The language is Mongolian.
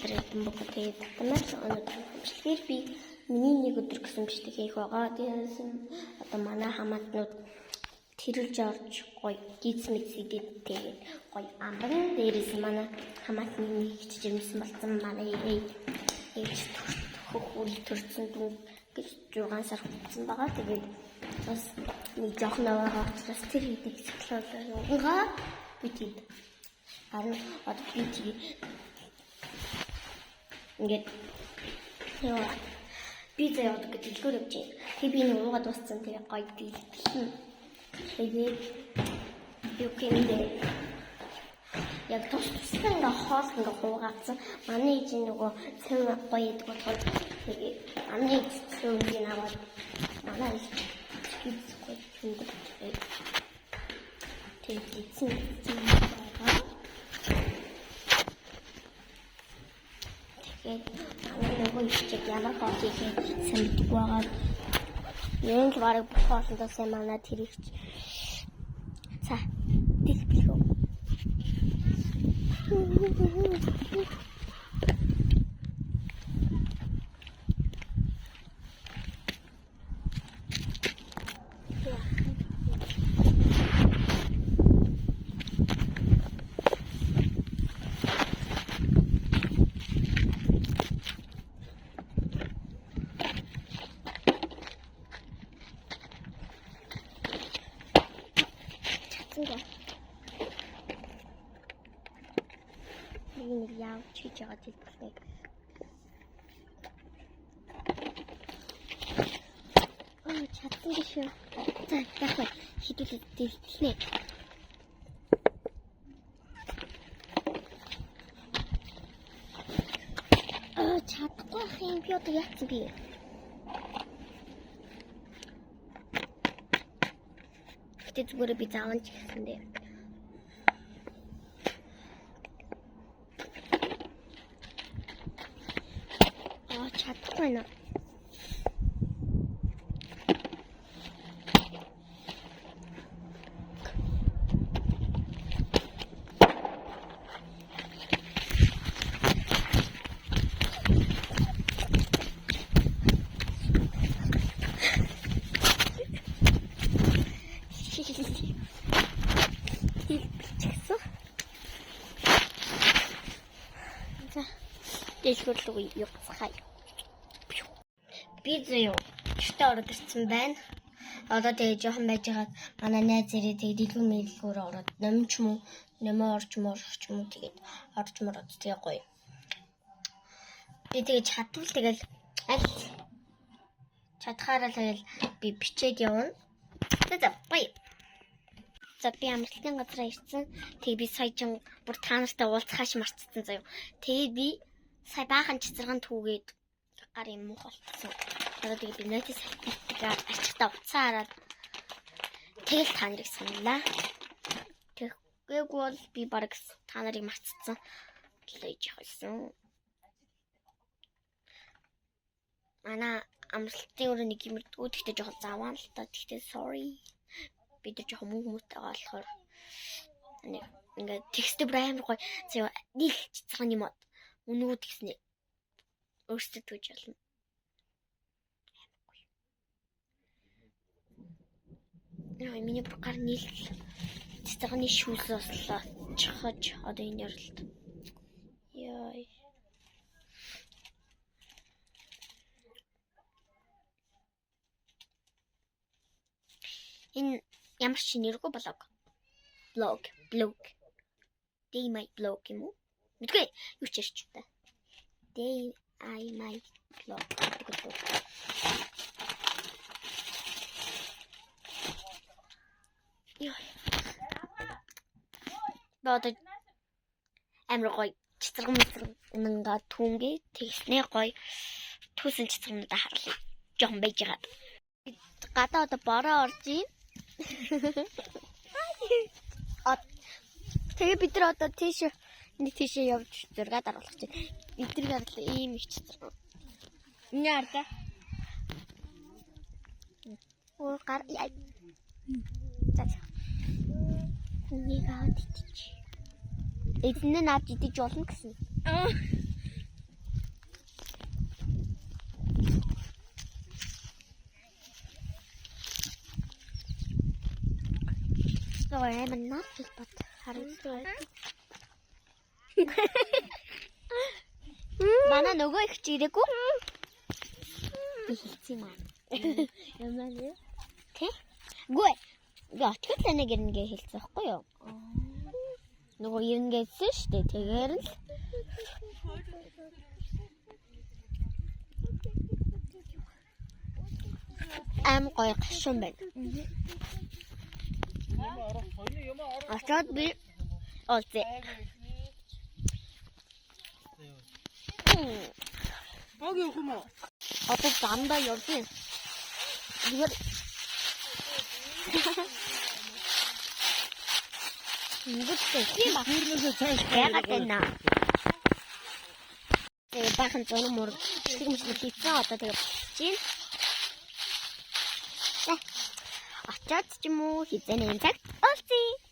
Редэн бог тэгээд татамаар өнөөдөр хэмжлэгээр би миний нэг өдөр гэсэн бичлэг хийх байгаа. Тэгээс одоо манай хамаатнууд тэрүүлж орж гоё гиз мэдсийгээд тэгээд гоё амбан дээрээс манай хамаатны нэг жижигсэн болсон манай ээж хөхүүл төрсөн дүн гэж 6 сар болсон байгаа. Тэгээд бас нэг жоохон аваагаа учраас тэр хэдийг цэглүүлээ. Би тийм харин одоо би тийм ингээд яа би заяад гэж дэлгүүр явж байна. Тэг би нэг уугаад дууссан тэгээ гоё дийлсэн. Тэгээд юу гэмдэ яг тустай ингээ хоол ингээ хуугаацсан. Манай ээж нөгөө цэв гоё идэх болохоор тэгээд манай ээж цэвийг аваад манай ээж гизгүй түндэг. Тэгээд эцэн байгаа. Тэгээд нөгөө ичиг ямар хоолыг самбиг байгаа. Yung бараг хоолндоо сайн манай тэрийгч. За, дэлбэлөө. Нэг яв чиж байгаа дэлбэлээ. Чадсан гэж юу. За, яах вэ? Хідүүлээд дэлбэлнэ. Чадахгүй юм би одоо яатсан би. Гэтэ зүгээр би зааван ч гэсэн дээ. Чадахгүй нэ. Дэлгүүрлүү явцгаая. Би зөө чөтө ороод ирсэн байна. Одоо тэгээ жоохон байж байгаа манай найз ирээ тэгээ дэлгүүр мэлгүүр ороод нэмч юм уу нэмээ орч юм тэгээд орж мороод тэгээ гоё. Би тэгээ чадвал тэгэл аль чадхаараа тэгэл би бичээд явна. За бай. За би амралтын газар ирсэн. Тэгээ би сая ч бүр та нартай уулзахаш марцсан заяа. Тэгээ би сая баахан цэцэргэн түүгээд гар юм уу болчихсон. Одоо тэгээ би нотис хатгаа арчтаа уцаа хараад тэгэл та нарыг саналаа. Тэгэхгүй бол би баг та нарыг марцсан. Лээж явсан. Ана амралтын өрөө нэг юм үүдхтэй жоохон заваа л та. Тэгтээ sorry. Би тэр жоохон муутай болохоор нэг ингээд текст бүр амар гоё. Зөө нэг цэцэргэн юм уу. Өнөөд гэснэ өөрсдөө түүж болно. Яа, миний бүр нийл цэцэргэний шүүс ослоо. Чохож одоо энэ ярилт. Яа. Энэ ямар ч нэргүй блог. Day my blog юм уу? Мэдгүй юу ч ярьч та. Day my blog. Яа. Бод амар гоё цэцэргэн түнгээ тэгснээ гоё түүсэн цэцэргэнүүд харлаа. Жохон байж байгаа. Гадаа одоо бороо орж ийн. Тэгээ бид нар одоо тийшээ явж зураг даруулах чинь. Эдгээр гал ийм их цэцэргэн. Энэ арда. Оо гар яа. За. Нэг аваад идчих. Эднээ наад идэж болно гэсэн. Ой, амар наад хэлбат харагдав. Манай нөгөө их чи ирээгүй. Би хэлсэн юм аа. Ямар вэ? Тэ? Гүй. Очгол нэг ирнэ хэлсэн байхгүй юу? Нөгөө ирнэ гэсэн шүү дээ. Тэгэхээр л гоё гашуун байна. Очоод би олзээ. Баг явах юм уу? Одоо замдаа явдیں۔ Игээр Ингэвчээ баг Хүрнээсээ цааш яагаад байна? Тэгээ бахан зүүн мөр хиймжлэг хийсэн одоо тэгээ чинь. Очоод ч юм уу хизээ нэг цаг олцъя.